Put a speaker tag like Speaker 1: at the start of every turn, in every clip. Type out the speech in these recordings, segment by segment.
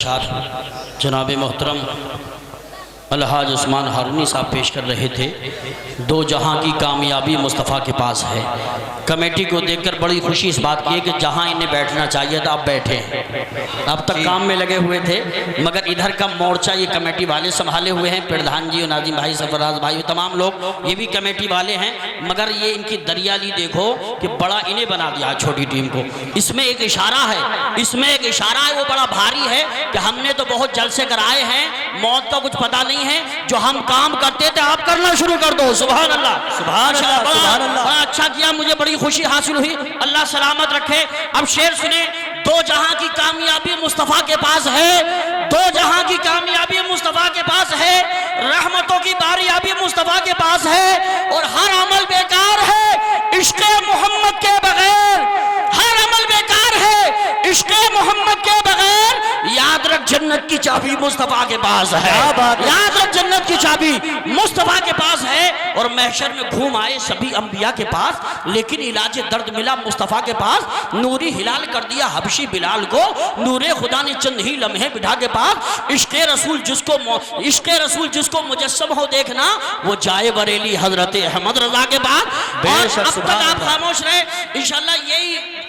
Speaker 1: जनाब मोहतरम अलहाज उस्मान हारूनी साहब पेश कर रहे थे। दो जहां की कामयाबी मुस्तफ़ा के पास है। कमेटी को देखकर बड़ी खुशी इस बात की है कि जहां इन्हें बैठना चाहिए था अब बैठे हैं। अब तक काम में लगे हुए थे मगर इधर का मोर्चा ये कमेटी वाले संभाले हुए हैं। प्रधान जी, नाजिम भाई, सरफराज भाई, तमाम लोग ये भी कमेटी वाले हैं। मगर ये इनकी दरियाली देखो कि बड़ा इन्हें बना दिया छोटी टीम को। इसमें एक इशारा है, इसमें एक इशारा है वो बड़ा भारी है कि हमने तो बहुत जलसे कराए हैं, मौत का कुछ पता नहीं है। जो हम काम करते थे आप करना शुरू कर दो। सुभान अल्लाह, सुभान अल्लाह, सुभान अल्लाह। बड़ा अच्छा किया, मुझे बड़ी खुशी हासिल हुई। अल्लाह सलामत रखे। अब शेर सुने। दो जहां की कामयाबी मुस्तफा के पास है, दो जहां की कामयाबी मुस्तफा के पास है, रहमतों की बारियाबी मुस्तफा के पास है और हर अमल बेकार है इश्क़ मोहम्मद के बगैर। हर अमल बेकार है इश्क़ मोहम्मद के बगैर। याद रख जन्नत की चाबी मुस्तफा के पास है। याद रख जन्नत की चाबी मुस्तफा के पास है। और महशर में घूम आए सभी अंबिया के पास, लेकिन इलाज दर्द मिला मुस्तफा के पास। नूरी हिलाल कर दिया हबशी बिलाल को, नूरे खुदा ने चंद ही लम्हे बिठा के पास। इश्क़े रसूल जिसको मुजस्सम हो देखना वो जाए बरेली हजरत अहमद रजा के बाद। और अब तक आप खामोश रहे। इंशाल्लाह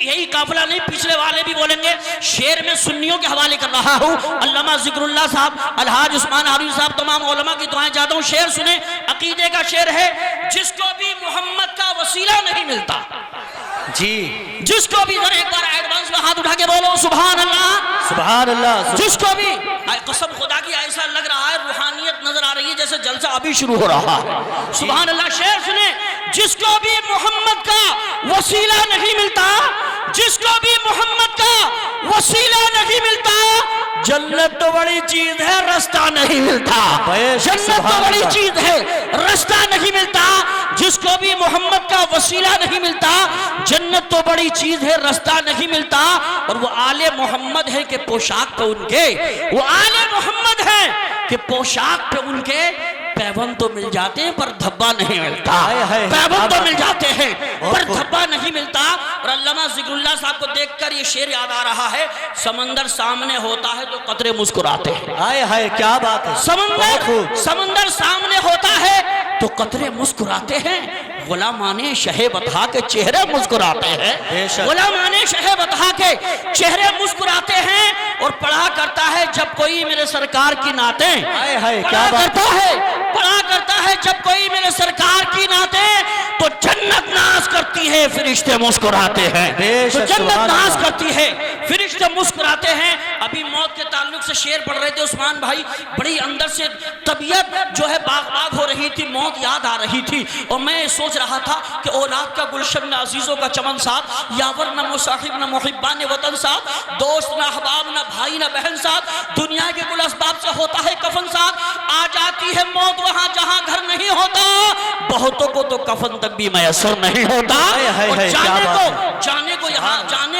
Speaker 1: यही काफिला नहीं, पिछले वाले भी बोलेंगे। शेर में सुन्नियों के हवाले कर रहा हूँ। अल्लामा जिक्रुल्लाह साहब, अलहाज उस्मान हारूनी साहब, तमाम उलमा की दुआएं चाहता हूँ। शेर सुने, अकीदे का शेर है। जिसको भी मोहम्मद का वसीला नहीं मिलता जी, जिसको भी एक बार एडवांस में हाथ उठा के बोलो सुभान अल्लाह, सुभान अल्लाह। जिसको भी कसम खुदा की ऐसा लग रहा है, रूहानियत नजर आ रही है जैसे जलसा अभी शुरू हो रहा है। सुभान अल्लाह। शेर सुने। जिसको भी मोहम्मद का वसीला नहीं मिलता, जिसको भी मोहम्मद का वसीला नहीं मिलता, जन्नत तो बड़ी चीज है रास्ता नहीं मिलता। जन्नत तो बड़ी चीज है रास्ता नहीं मिलता। जिसको भी मोहम्मद का वसीला नहीं मिलता, जन्नत तो बड़ी चीज है रास्ता नहीं मिलता। और वो आले मोहम्मद है कि पोशाक पे उनके, वो आले मोहम्मद है कि पोशाक पे उनके पैबंद तो मिल जाते हैं पर धब्बा नहीं मिलता। पैबंद तो मिल जाते हैं पर धब्बा नहीं मिलता। और अल्लामा जिक्रुल्लाह साहब को देखकर ये शेर याद आ रहा है। समंदर सामने होता है तो कतरे मुस्कुराते हैं। हाय हाय क्या बात है। समंदर सामने होता है तो कतरे मुस्कुराते हैं। गुलामाने शहे बता के चेहरे मुस्कुराते हैं। गुलामाने शहे बता के चेहरे मुस्कुराते हैं। और पढ़ा करता है जब कोई मेरे सरकार की नाते, पढ़ा करता है जब कोई मेरे सरकार की नाते, तो जन्नत नाज करती है फरिश्ते मुस्कुराते हैं। तो जन्नत नाज करती है फरिश्ते मुस्कुराते हैं। अभी मौत के ताल्लुक से शेर पढ़ रहे थे उस्मान भाई, बड़ी अंदर से तबीयत जो है बाग हो रही थी, मौत याद आ रही थी। और मैं सोच रहा था कि औलाद का गुलशन न अजीजों का चमन साथ, यावर न मुसाहिब न मुहिब्बा न वतन साथ, दोस्त न अहबाब न भाई न बहन साथ, दुनिया के कुल असबाब से होता है कफन साथ। आ जाती है मौत वहां जहां घर नहीं होता, बहुतों को तो कफन तक भी मैसर नहीं होता। जाने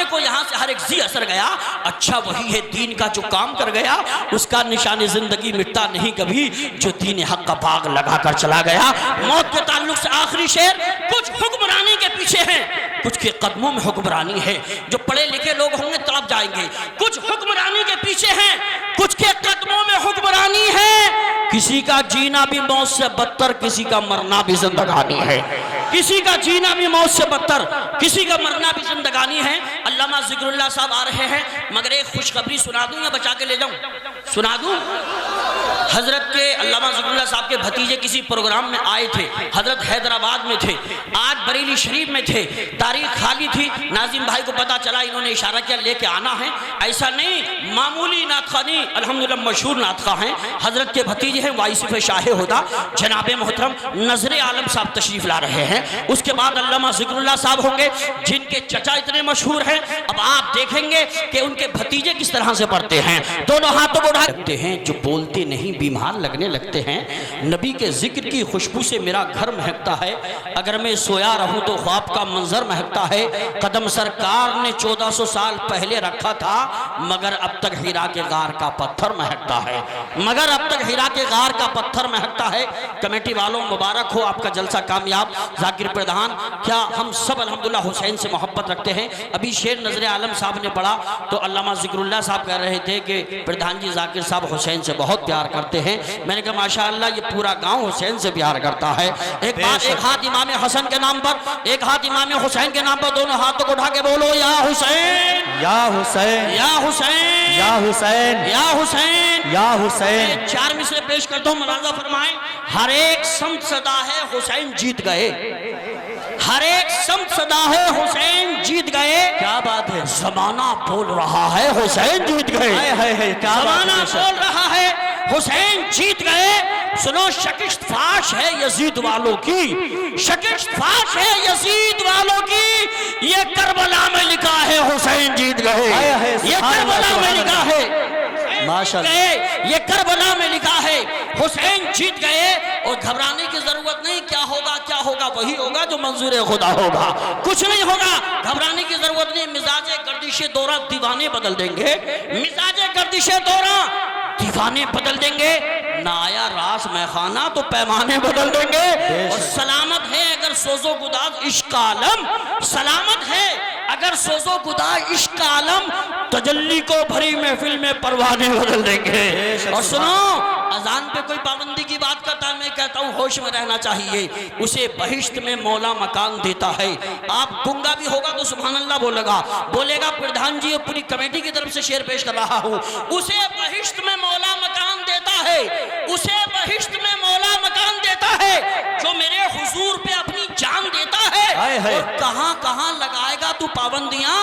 Speaker 1: को यहाँ से हर एक जी असर गया। अच्छा वही है दीन का जो काम कर गया, उसका निशान जिंदगी मिटता नहीं कभी, जो दीन हक का बाग लगा कर चला गया। मौत के ताल्लुक से आखिरी शेर। कुछ हुक्मरानी के पीछे है, कुछ के कदमों में हुक्मरानी है। जो पढ़े लिखे लोग होंगे तड़प जाएंगे। कुछ हुक्मरानी के पीछे हैं, कुछ के कदमों में हुक्मरानी है। किसी का जीना भी मौत से बदतर, किसी का मरना भी जिंदगानी है। किसी का जीना भी मौत से बदतर, किसी का मरना भी जिंदगानी है। अल्लामा जिक्रुल्लाह साहब आ रहे हैं, मगर एक खुशखबरी सुना दूं या बचा के ले जाऊं? सुना दूं। हजरत के अल्लामा जिक्रुल्लाह साहब के भतीजे किसी प्रोग्राम में आए थे। हजरत हैदराबाद में थे, आज बरेली शरीफ में थे। तारीख खाली थी। नाजिम भाई को पता चला, इन्होंने इशारा किया लेके आना है। ऐसा नहीं, मामूली नातखानी अल्हम्दुलिल्लाह मशहूर नातखा हैं। हजरत के भतीजे हैं वाइसिफ शाह हुदा जनाब मोहतरम नजरे आलम साहब तशरीफ ला रहे हैं। उसके बाद अल्लामा जिक्रुल्लाह साहब होंगे, जिनके चचा इतने मशहूर हैं। अब आप देखेंगे कि उनके भतीजे किस तरह से पढ़ते हैं। दोनों हाथों को उठा रखते हैं। जो बोलते भूखे नहीं बीमार लगने लगते हैं। नबी के जिक्र की खुशबू से मेरा घर महकता है, अगर मैं सोया रहूं तो ख्वाब का मंजर महकता है। कदम सरकार ने 1400 साल पहले रखा था, मगर अब तक हीरा के गार का पत्थर महकता है, मगर अब तक हीरा के गार का पत्थर महकता है। कमेटी वालों मुबारक हो, आपका जलसा कामयाब। जाकिर प्रधान, क्या हम सब अल्हम्दुलिल्लाह हुसैन से मोहब्बत रखते हैं? अभी शेर नजर आलम साहब ने पढ़ा तो अल्लामा जिक्रुल्लाह साहब कह रहे थे कि प्रधान जी जाकिर साहब हुसैन से बहुत प्यार करते हैं। मैंने कहा माशाअल्लाह, ये पूरा गांव हुसैन से प्यार करता है। एक बात, एक हाथ इमाम हसन के नाम पर, एक हाथ इमाम हुसैन के नाम पर, दोनों हाथों को उठा के बोलो या हुसैन
Speaker 2: या हुसैन
Speaker 1: या हुसैन
Speaker 2: या हुसैन
Speaker 1: या हुसैन
Speaker 2: या हुसैन।
Speaker 1: 4 मिसरे पेश करता हूँ, मुलाजा फरमाएं। हर एक समत सदा है हुसैन जीत गए, हर एक समत सदा है हुसैन जीत गए।
Speaker 2: क्या बात है,
Speaker 1: जमाना बोल रहा है हुसैन जीत गए,
Speaker 2: क्या
Speaker 1: जमाना बोल रहा है हुसैन जीत गए। सुनो, शकिस्त फाश है यजीद वालों की, शकिस्त फाश है यजीद वालों की, ये करबला में लिखा है हुसैन जीत गए, ये करबला में लिखा है माशाअल्लाह, ये करबला में लिखा है हुसैन जीत गए। और घबराने की जरूरत नहीं, क्या होगा क्या होगा, वही होगा जो मंजूर खुदा होगा, कुछ नहीं होगा, घबराने की जरूरत नहीं। मिजाजे गर्दिशे दौरा दीवाने बदल देंगे, मिजाजे गर्दिशे दौरा दीवाने बदल देंगे। ना आया रास मैखाना तो पैमाने बदल देंगे। और सलामत है अगर सोजो गुदाज इश्क आलम, सलामत है अगर सोजो गुदाज इश्क आलम, तजल्ली को भरी महफिल में परवाने बदल देंगे। और सुनो, अजान पे कोई पाबंदी की बात करता है, मैं कहता हूँ होश में रहना चाहिए। उसे बहिश्त में मौला मकान देता है। आप गुंगा भी होगा तो सुभान अल्लाह बोलेगा, बोलेगा प्रधान जी और पूरी कमेटी की तरफ से शेर पेश कर रहा हूँ। उसे बहिश्त में मौला मकान देता है, उसे बहिश्त में मौला मकान देता है जो मेरे हुजूर पे अपनी जान देता है। और कहाँ कहाँ लगाएगा तू पाबंदियां,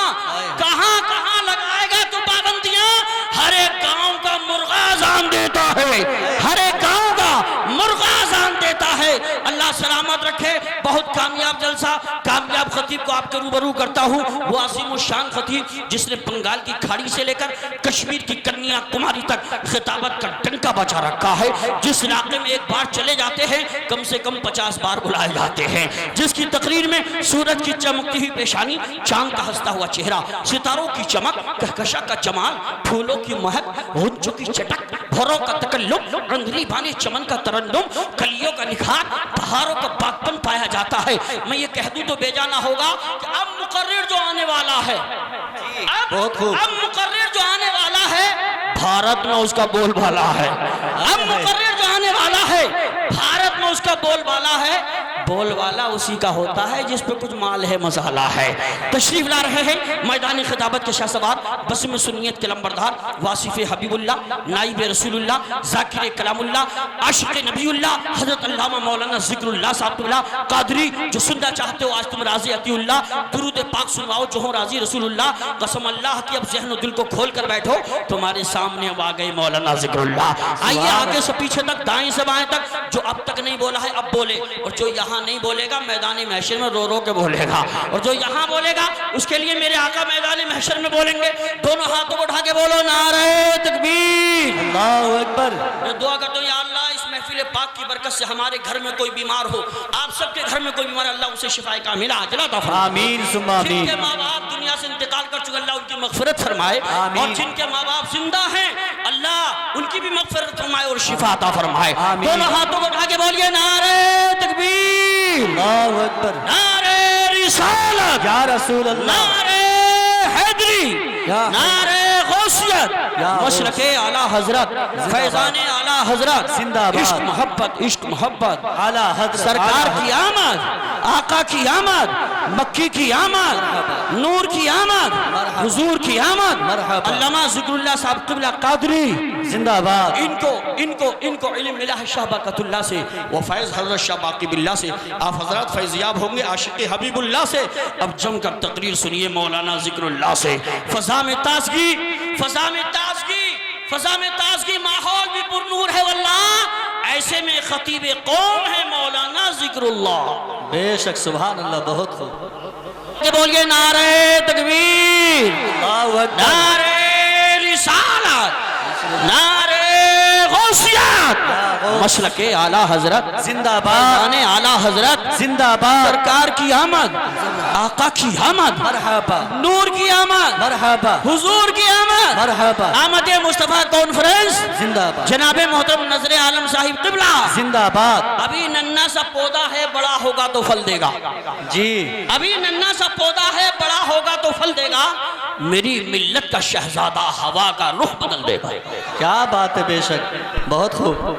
Speaker 1: कहाँ कहाँ लगाएगा तू पाबंदियां। हर एक गांव का मुर्गा अजान देता है, हर एक गांव का मुर्गा अजान देता है। अल्लाह सलामत रखे। बहुत कामयाब जलसा, कामयाब खतीब को आपके रूबरू करता हूँ। वो अजीम शान खतीब जिसने बंगाल की खाड़ी से लेकर कश्मीर की कन्याकुमारी तक खिताबत का डंका बचा रखा है। जिस इलाके में एक बार चले जाते हैं कम से कम 50 बार बुलाए जाते हैं। जिसकी तकरीर में सूरज की चमकती हुई पेशानी, चांद का हंसता हुआ चेहरा, सितारों की चमक, कहकशा का जमाल, फूलों की महक, गुंजों की चटक, भौरों का तकल्लुम, रंगली बानी चमन का तरन्नुम, कलियों का निखार, बहारों का बागपन पाया जाता है। मैं ये कह दूं तो बेजाना होगा कि अब मुकर्रिर जो आने वाला है, अब मुकर्रिर जो आने वाला है भारत में उसका बोलबाला है। अब मुकर्रिर जो आने वाला है भारत में उसका बोलबाला है। बोलबाला उसी का होता है जिस पे कुछ माल है, मसाला है। तशरीफ ला रहे हैं मैदानी खिताबत के शाहसवार, बस्म सुन्नियत के लंबरदार, वासिफ हबीबुल्लाह, नाइब रसूलुल्लाह, जाकिर कलामुल्लाह, आशिक नबीउल्लाह, हजरत अल्लामा मौलाना जिक्रुल्लाह साहब कादरी। जो सुनना चाहते हो आज तुम राजी अतीउल्लाह, दुरूद पाक सुनवाओ जो हो राजी रसूलुल्लाह। कसम अल्लाह की अब ज़हन दिल को खोल कर बैठो, तुम्हारे सामने अब आ गए मौलाना जिक्रुल्लाह। आइए आगे से पीछे तक, दाएं से बाएं तक, जो अब तक नहीं बोला है अब बोले, और जो यहाँ नहीं बोलेगा मैदानी महशर में रो रो के बोलेगा, और जो यहाँ बोलेगा उसके लिए मेरे आका मैदानी महशर में बोलेंगे। दोनों हाथों को उठा के बोलो नारे तकबीर,
Speaker 2: अल्लाहु अकबर।
Speaker 1: मैं दुआ करता हूँ या अल्लाह इस महफिल पाक की बरकत से हमारे घर में कोई बीमार हो, आप सबके घर में कोई बीमार, अल्लाह उसे शिफाए कामिला अजला अता फरमाए।
Speaker 2: आमीन सुम्मा आमीन।
Speaker 1: जिनके माँ बाप दुनिया से इंतकाल कर चुके अल्लाह उनकी मगफिरत फरमाए, और जिनके माँ बाप जिंदा हैं अल्लाह उनकी भी मगफिरत फरमाए और शिफा अता फरमाए। दोनों हाथों को उठा के बोलिए नारे तकबीर,
Speaker 2: अल्लाहु अकबर,
Speaker 1: नारे रिसालत
Speaker 2: या रसूल अल्लाह,
Speaker 1: नारे हैदरी, नारे गौसियत, मशरके आला हजरत, फैजाने आला हजरत,
Speaker 2: जिंदाबाद।
Speaker 1: इश्क मोहब्बत, इश्क मोहब्बत,
Speaker 2: आला हजरत,
Speaker 1: सरकार की आमद, आका की आमद, मक्की की आमद, नूर की आमद, हुजूर की आमद, अल्लामा जिक्रुल्लाह साहब क़िबला कादरी
Speaker 2: जिंदाबाद।
Speaker 1: इनको इनको इनको इल्म मिला है शाह बरकतुल्लाह से, वो फैज़ हज़रत शाह बाकी बिल्लाह से। आप हजरत फैज़याब होंगे आशिक़ हबीबुल्लाह से। अब जमकर तकरीर सुनिए मौलाना जिक्रुल्लाह से। फ़ज़ा में ताज़गी, फ़ज़ा में ताज़गी, फ़ज़ा में ताज़गी, माहौल भी पुरनूर है वल्लाह। ऐसे में खतीब कौम है मौलाना जिक्रुल्लाह।
Speaker 2: बेशक सुभान अल्लाह, बहुत खूब।
Speaker 1: बोलिए नारे तकबीर,
Speaker 2: अल्लाहु अकबर,
Speaker 1: नारे रिसालत, नारे गौसियत मसलक आला हजरत
Speaker 2: जिंदाबाद
Speaker 1: आला हजरत
Speaker 2: जिंदाबाद
Speaker 1: सरकार की आमद, आका की आमद,
Speaker 2: मरहबा
Speaker 1: नूर की आमद,
Speaker 2: मरहबा
Speaker 1: हुजूर की आमद,
Speaker 2: मरहबा
Speaker 1: आमद मुस्तफ़ा कॉन्फ्रेंस
Speaker 2: जिंदाबाद
Speaker 1: जनाबे मोहतरम नजर आलम साहिब किबला।
Speaker 2: जिंदाबाद
Speaker 1: अभी नन्ना सा पौधा है, बड़ा होगा तो फल देगा।
Speaker 2: जी
Speaker 1: अभी नन्ना सा पौधा है, बड़ा होगा तो फल देगा। मेरी मिल्लत का शहजादा हवा का रुख बदल देगा।
Speaker 2: क्या बात है, बेशक बहुत खूब।